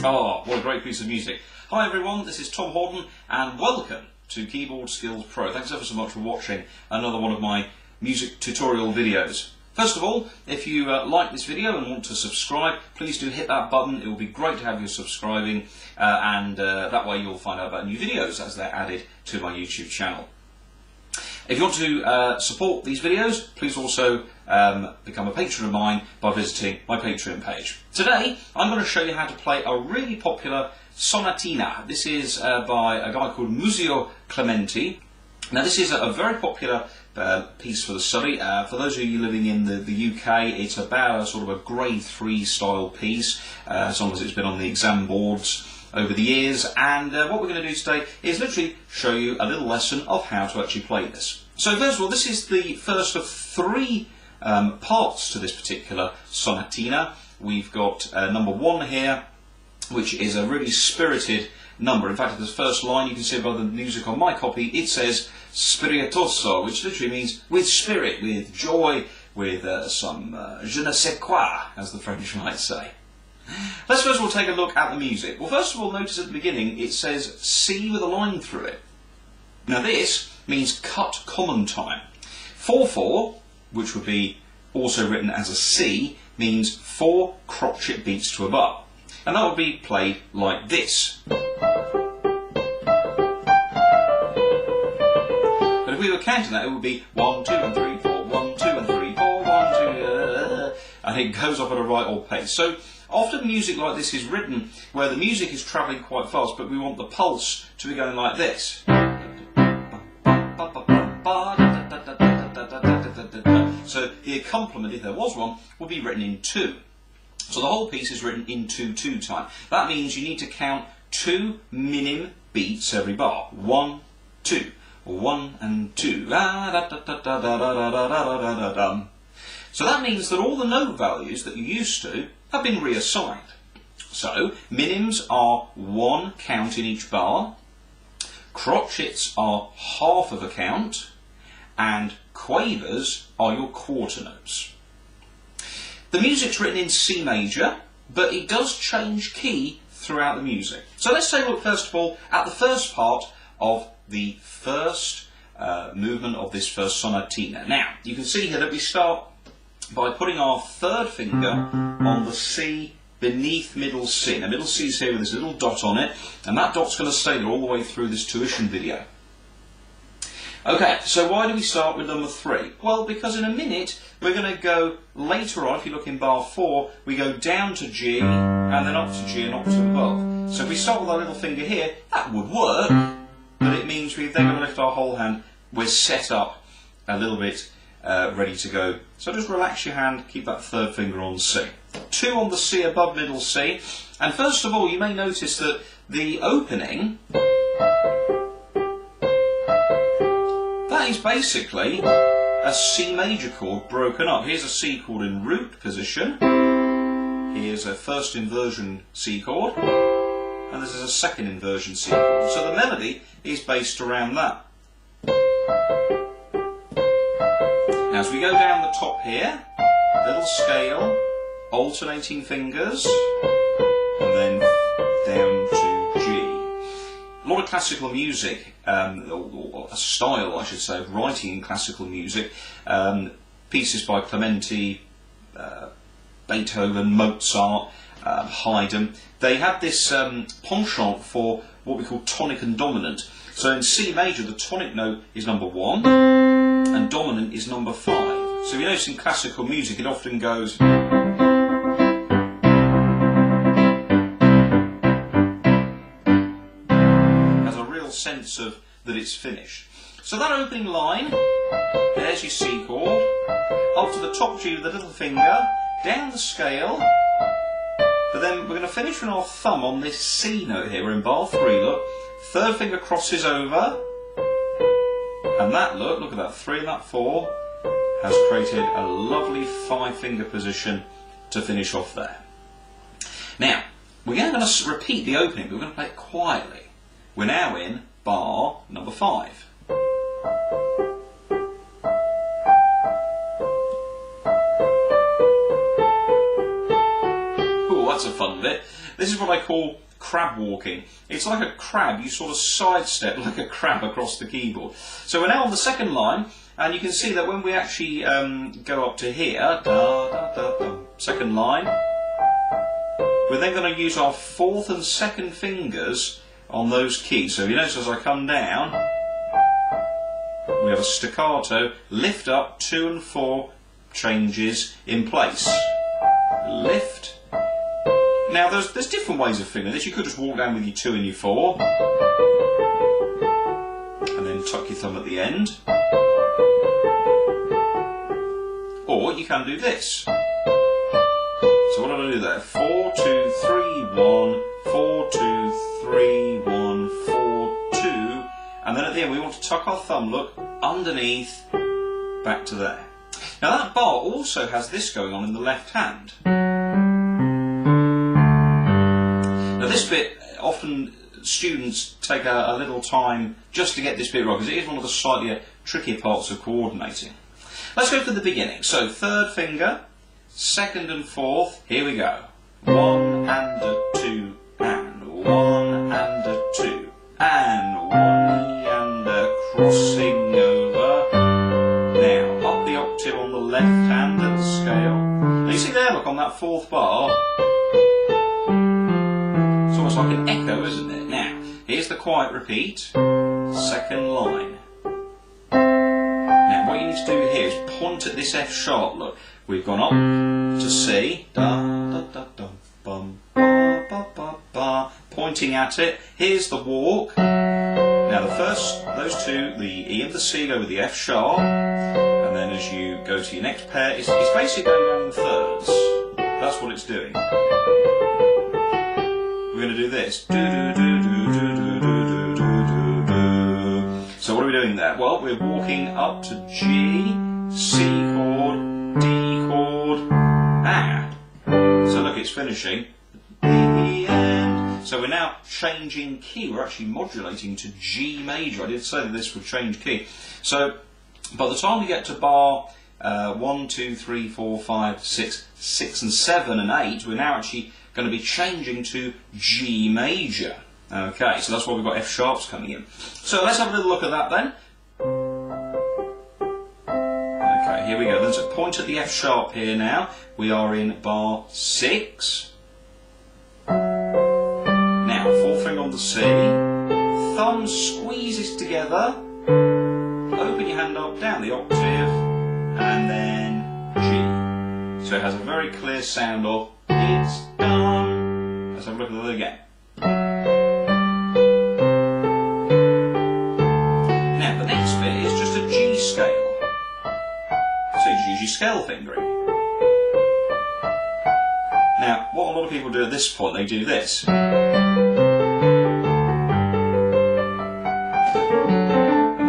Oh, what a great piece of music. Hi everyone, this is Tom Horton and welcome to Keyboard Skills Pro. Thanks ever so much for watching another one of my music tutorial videos. First of all, if you like this video and want to subscribe, please do hit that button. It will be great to have you subscribing and that way you'll find out about new videos as they're added to my YouTube channel. If you want to support these videos, please also become a patron of mine by visiting my Patreon page. Today, I'm going to show you how to play a really popular Sonatina. This is by a guy called Clementi. Now, this is a very popular piece for the study. For those of you living in the UK, it's about a sort of a grade 3 style piece, as long as it's been on the exam boards over the years, and what we're going to do today is literally show you a little lesson of how to actually play this. So first of all, this is the first of 3 parts to this particular sonatina. We've got number 1 here, which is a really spirited number. In fact, in the first line, you can see by the music on my copy, it says spiritoso, which literally means with spirit, with joy, with some je ne sais quoi, as the French might say. Let's first of all take a look at the music. Well, first of all, notice at the beginning it says C with a line through it. Now this means cut common time. 4/4, which would be also written as a C, means 4 crotchet beats to a bar. And that would be played like this. But if we were counting that, it would be 1, 2 and 3, 4, 1, 2 and 3, 4, 1, 2, and it goes up at a right old pace. So often music like this is written where the music is travelling quite fast, but we want the pulse to be going like this. So the accompaniment, if there was one, would be written in 2. So the whole piece is written in 2/2 time. That means you need to count 2 minim beats every bar. 1, 2, 1 and 2. So that means that all the note values that you used to have been reassigned. So minims are 1 count in each bar, crotchets are half of a count, and quavers are your quarter notes. The music's written in C major, but it does change key throughout the music. So let's take a look first of all at the first part of the first movement of this first sonatina. Now, you can see here that we start by putting our 3rd finger on the C beneath middle C. Now, middle C is here with this little dot on it, and that dot's going to stay there all the way through this tuition video. Okay, so why do we start with number 3? Well, because in a minute we're going to go later on. If you look in bar 4, we go down to G and then up to G and up to above. So if we start with our little finger here, that would work, but it means we're then going to lift our whole hand. We're set up a little bit ready to go. So just relax your hand, keep that 3rd finger on C. 2 on the C above middle C, and first of all you may notice that the opening, that is basically a C major chord broken up. Here's a C chord in root position, here's a 1st inversion C chord, and this is a 2nd inversion C chord. So the melody is based around that. Now as we go down the top here, little scale, alternating fingers, and then down to G. A lot of classical music, or a style I should say, of writing in classical music, pieces by Clementi, Beethoven, Mozart, Haydn, they have this penchant for what we call tonic and dominant. So in C major the tonic note is number 1 and dominant is number 5. So you notice in classical music it often goes sense of that it's finished. So that opening line, there's your C chord, up to the top G with the little finger, down the scale, but then we're going to finish with our thumb on this C note here. We're in bar 3, look, 3rd finger crosses over, and that look at that 3 and that 4 has created a lovely 5-finger position to finish off there. Now, we're going to repeat the opening, but we're going to play it quietly. We're now in bar number 5. Ooh, that's a fun bit. This is what I call crab walking. It's like a crab, you sort of sidestep like a crab across the keyboard. So we're now on the second line, and you can see that when we actually go up to here, second line, we're then going to use our fourth and second fingers on those keys. So you notice as I come down, we have a staccato, lift up, 2 and 4 changes in place. Lift. Now there's different ways of fingering this. You could just walk down with your 2 and your 4, and then tuck your thumb at the end. Or you can do this. So what did I do there? 4, 2, 3, 1, 4, 2, 3, 1, 4, 2, and then at the end we want to tuck our thumb, look, underneath, back to there. Now that bar also has this going on in the left hand. Now this bit, often students take a little time just to get this bit right, because it is one of the slightly trickier parts of coordinating. Let's go from the beginning. So third finger, second and fourth, here we go. 1 and a 2, and 1 and a 2, and 1 and a crossing over. Now, up the octave on the left hand of the scale. Now you see there, look, on that fourth bar, it's almost like an echo, isn't it? Now, here's the quiet repeat, second line. Now, what you need to do here is point at this F sharp, look. We've gone up to C, da da da da bum ba ba ba ba, pointing at it. Here's the walk. Now the first, those two, the E and the C go with the F sharp, and then as you go to your next pair, it's basically going down in thirds. That's what it's doing. We're going to do this. Do do do do do do do do do. So what are we doing there? Well, we're walking up to G, C chord, D chord, and so look, it's finishing the end. So we're now changing key. We're actually modulating to G major. I did say that this would change key. So by the time we get to bar 1, 2, 3, 4, 5, 6, 6 and 7 and 8, we're now actually going to be changing to G major. Okay, so that's why we've got F sharps coming in. So let's have a little look at that then. Okay, here we go. There's a point at the F sharp here now. We are in bar 6. Now, fourth finger on the C. Thumb squeezes together. Open your hand up, down the octave, and then G. So it has a very clear sound of it's done. Let's have a look at that again. Now, the next bit is just a G scale. So you use your scale fingering. Now, what a lot of people do at this point, they do this. And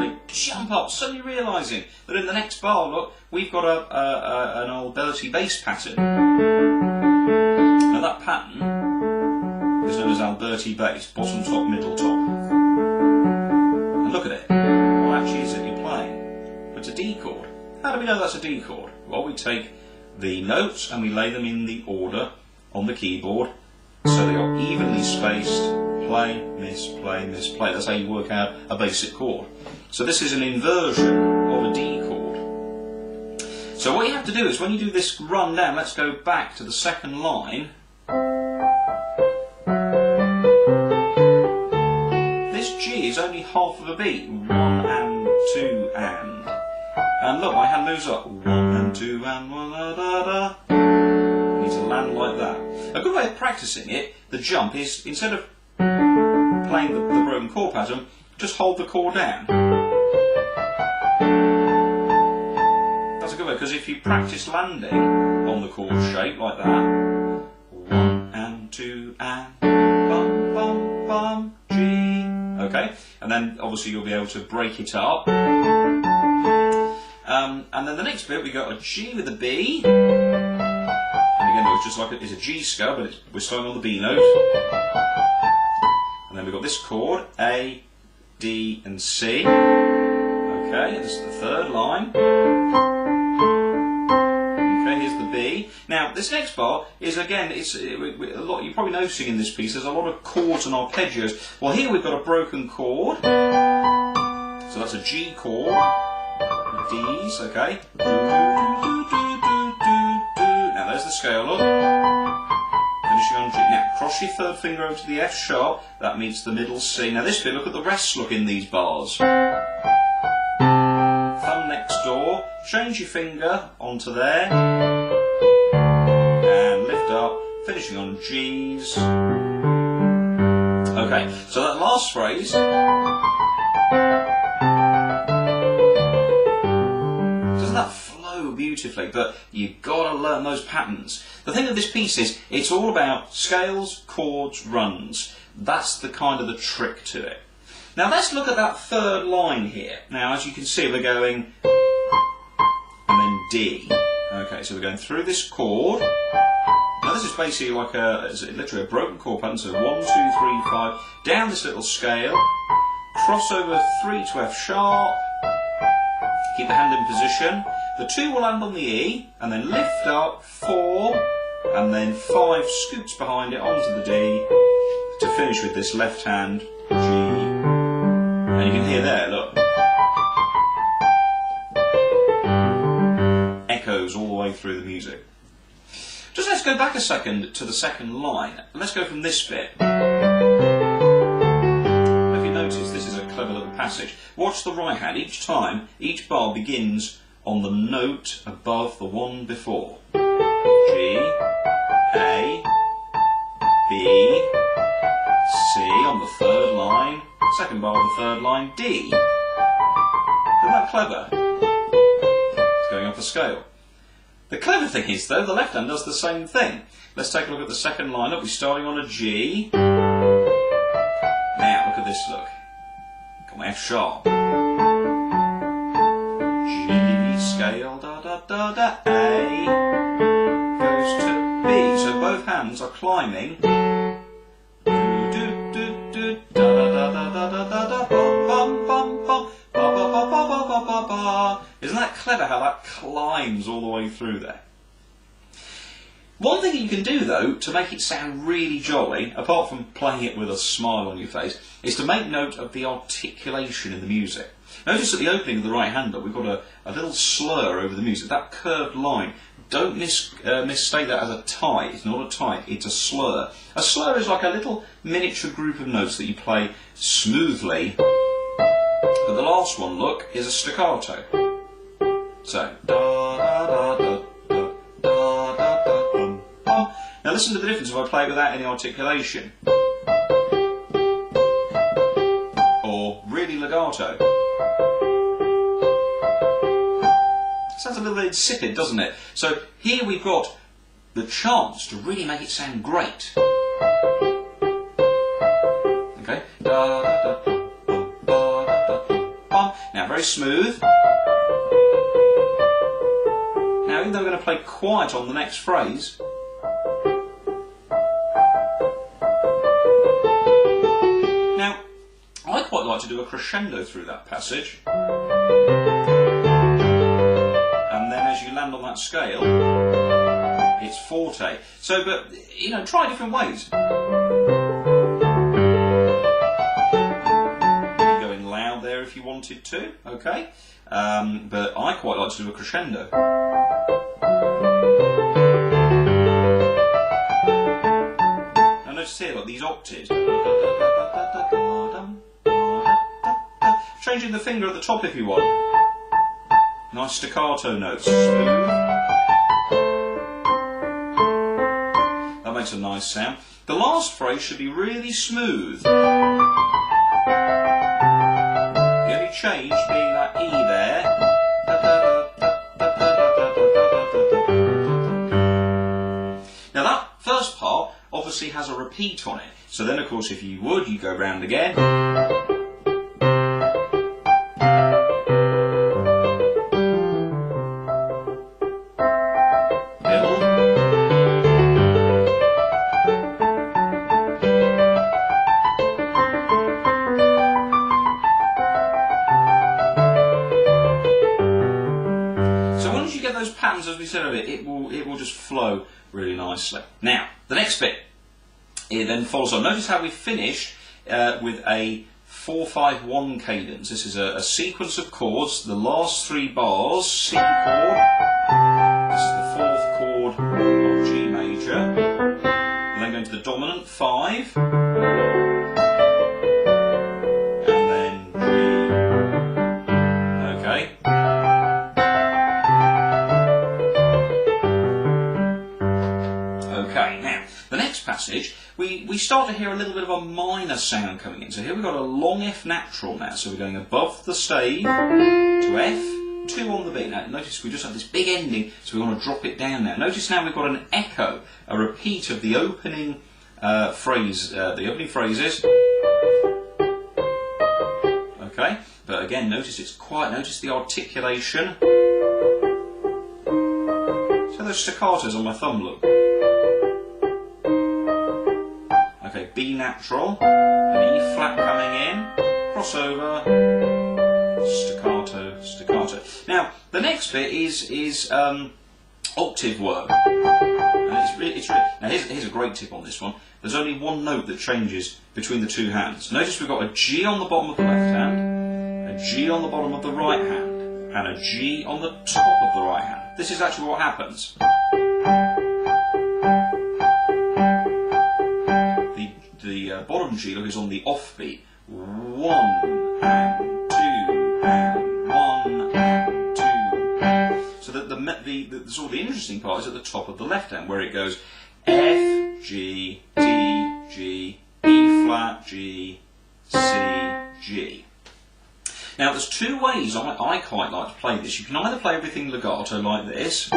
they jump up, suddenly realising that in the next bar, look, we've got an Alberti bass pattern. Now that pattern is known as Alberti bass, bottom, top, middle, top. And look at it. What actually is it you're playing? It's a D chord. How do we know that's a D chord? Well, we take the notes and we lay them in the order on the keyboard so they are evenly spaced. Play, miss, play, miss, play. That's how you work out a basic chord. So this is an inversion of a D chord. So what you have to do is when you do this run down, let's go back to the second line. This G is only half of a beat. 1 and 2 and. And look, my hand moves up. 1 and 2 and 1 da da da. You need to land like that. A good way of practicing it, the jump, is instead of playing the broken chord pattern, just hold the chord down. That's a good way, because if you practice landing on the chord shape like that, 1 and 2 and bum bum bum G. Okay, and then obviously you'll be able to break it up. And then the next bit, we got a G with a B. And again, it's just like it's a G scale, but we're starting on the B note. And then we've got this chord, A, D, and C. Okay, this is the third line. Okay, here's the B. Now, this next bar is, again, it's a lot. You're probably noticing in this piece there's a lot of chords and arpeggios. Well, here we've got a broken chord, so that's a G chord, D's, okay. Now there's the scale, look. Finishing on G. Now cross your third finger over to the F sharp. That meets the middle C. Now this bit, look at the rest. Look in these bars. Thumb next door. Change your finger onto there, and lift up. Finishing on G's. Okay, so that last phrase. Doesn't that flow beautifully? But you've got to learn those patterns. The thing of this piece is, it's all about scales, chords, runs. That's the kind of the trick to it. Now let's look at that third line here. Now as you can see, we're going and then D. Okay, so we're going through this chord. Now this is basically like literally a broken chord pattern. So 1, 2, 3, 5, down this little scale, cross over 3 to F sharp, keep the hand in position. The 2 will land on the E, and then lift up, 4, and then 5 scoots behind it onto the D, to finish with this left hand G. And you can hear there, look. Echoes all the way through the music. Just let's go back a second to the second line. Let's go from this bit. If you notice, this is a clever little passage. Watch the right hand. Each time, each bar begins on the note above the one before. G, A, B, C on the third line, second bar of the third line, D. Isn't that clever? It's going up a scale. The clever thing is, though, the left hand does the same thing. Let's take a look at the second line. Look, we're starting on a G. Now, look at this, look. Got my F sharp. G, scale, da da da da, A, goes to B. So both hands are climbing. Do do do do, da da da da da da da, bum bum bum bum, ba ba ba ba ba ba ba ba. Isn't that clever how that climbs all the way through there? One thing you can do, though, to make it sound really jolly, apart from playing it with a smile on your face, is to make note of the articulation in the music. Notice at the opening of the right hander, we've got a little slur over the music, that curved line. Don't mistake that as a tie. It's not a tie, it's a slur. A slur is like a little miniature group of notes that you play smoothly. But the last one, look, is a staccato. So, da da da da da da da da bum bum. Now listen to the difference if I play it without any articulation. Or really legato. Sounds a little bit insipid, doesn't it? So here we've got the chance to really make it sound great. Okay? Da da da bum ba da da bum. Now very smooth. Now, even though we're going to play quiet on the next phrase, now, I quite like to do a crescendo through that passage, and then as you land on that scale, it's forte. So, but, you know, try different ways. Go in loud there if you wanted to, okay? But I quite like to do a crescendo. Now notice here, look, these octaves. Changing the finger at the top if you want. Nice staccato notes. Smooth. That makes a nice sound. The last phrase should be really smooth. The only change being that E there. Now that first part obviously has a repeat on it. So then of course if you would, you go round again. happens, as we said earlier, it will just flow really nicely. Now, the next bit, it then follows on. Notice how we finished with a 4-5-1 cadence. This is a sequence of chords. The last 3 bars, C chord. This is the 4th chord of G major. And then going to the dominant 5. And then G. Okay. Okay, now, the next passage, we start to hear a little bit of a minor sound coming in. So here we've got a long F natural now, so we're going above the stave to F, 2 on the B. Now notice we just have this big ending, so we want to drop it down now. Notice now we've got an echo, a repeat of the opening phrase, the opening phrases. Okay, but again notice it's quiet, notice the articulation. So those staccatos on my thumb, look. Okay, B natural, an E flat coming in, crossover, staccato, staccato. Now, the next bit is octave work. And now here's a great tip on this one. There's only one note that changes between the 2 hands. Notice we've got a G on the bottom of the left hand, a G on the bottom of the right hand, and a G on the top of the right hand. This is actually what happens. The bottom G, look, is on the offbeat. 1 and 2 and 1 and 2. So that the sort of the interesting part is at the top of the left hand, where it goes F, G, D, G, E flat, G, C, G. Now there's 2 ways I quite like to play this. You can either play everything legato like this.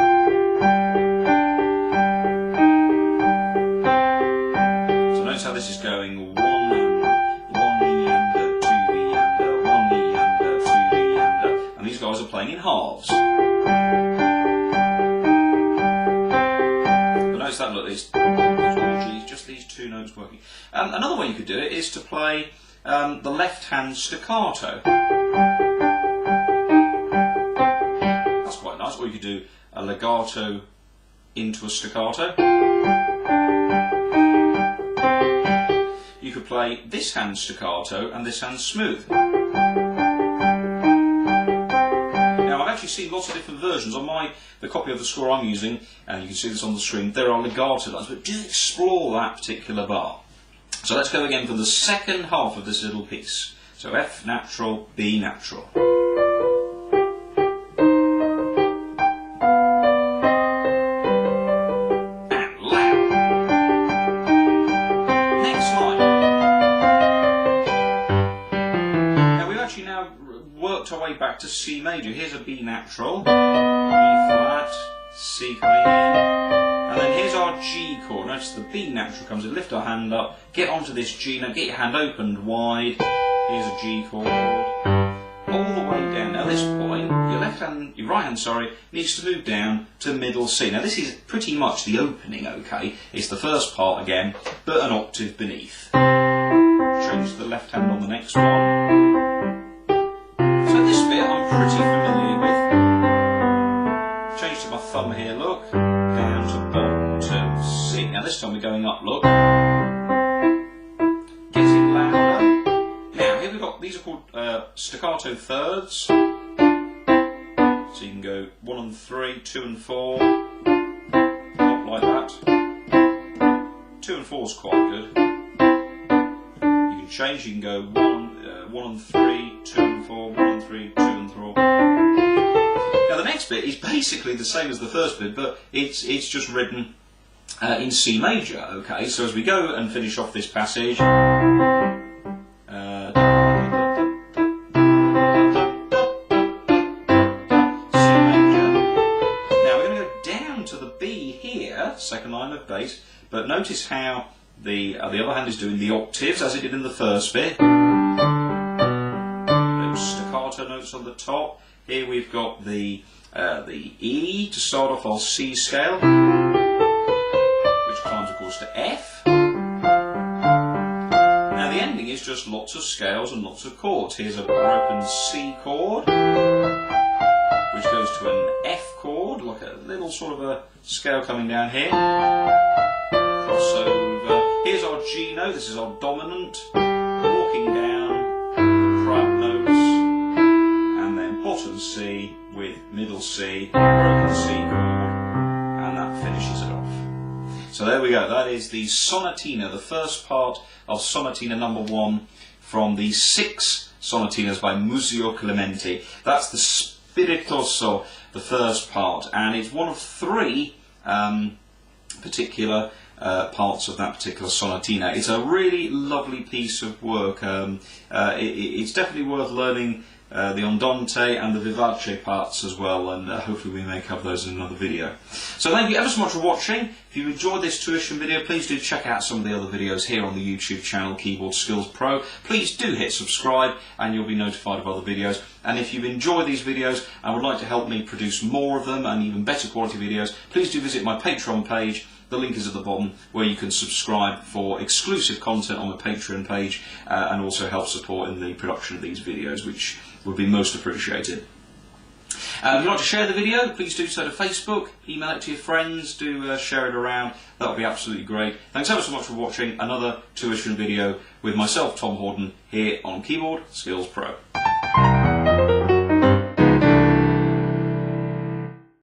So notice how this is going 1 meander, 2 meander, 1 meander, 2 meander, and these guys are playing in halves. But notice that, look, it's all G's, just these 2 notes working. Another way you could do it is to play the left hand staccato. That's quite nice. Or you could do a legato into a staccato. You could play this hand staccato and this hand smooth. Now I've actually seen lots of different versions. On the copy of the score I'm using, and you can see this on the screen, there are legato lines, but do explore that particular bar. So let's go again for the second half of this little piece. So F natural, B natural. And loud. Next line. Now we've actually now worked our way back to C major. Here's a B natural, E flat, C coming in. And then here's our G chord. Notice the B natural comes in, lift our hand up, get onto this G, now get your hand opened wide, here's a G chord, all the way down. Now at this point, your right hand, needs to move down to middle C. Now this is pretty much the opening, okay? It's the first part again, but an octave beneath. Change to the left hand on the next one. So this bit I'm pretty familiar with. Change to my thumb here, look. Down to bottom C. Now this time we're going up, look. Getting louder. Now here we've got, these are called staccato thirds. So you can go 1 and 3, 2 and 4. Up like that. 2 and 4 is quite good. You can change, you can go 1 and 3, 2 and 4, 1 and 3, 2 and 4. Now the next bit is basically the same as the first bit, but it's just written in C major, okay? So as we go and finish off this passage, C major. Now we're going to go down to the B here, second line of bass, but notice how the other hand is doing the octaves as it did in the first bit. Those staccato notes on the top. Here we've got the E to start off our C scale, which climbs of course to F. Now the ending is just lots of scales and lots of chords. Here's a broken C chord, which goes to an F chord like a little sort of a scale coming down here. Cross over. Here's our G note, this is our dominant. Walking down the crab notes, and then bottom C with middle C, broken C chord, and that finishes it off. So there we go, that is the Sonatina, the first part of Sonatina No.1 from the 6 sonatinas by Museo Clementi. That's the Spiritoso, the first part, and it's one of 3 particular parts of that particular sonatina. It's a really lovely piece of work. It's definitely worth learning the andante and the vivace parts as well, and hopefully we may cover those in another video. So thank you ever so much for watching. If you enjoyed this tuition video, please do check out some of the other videos here on the YouTube channel Keyboard Skills Pro. Please do hit subscribe and you'll be notified of other videos. And if you enjoy these videos and would like to help me produce more of them and even better quality videos, please do visit my Patreon page. The link is at the bottom, where you can subscribe for exclusive content on the Patreon page and also help support in the production of these videos, which would be most appreciated. If you'd like to share the video, please do so to Facebook, email it to your friends, do share it around. That would be absolutely great. Thanks ever so much for watching another tuition video with myself, Tom Horton, here on Keyboard Skills Pro.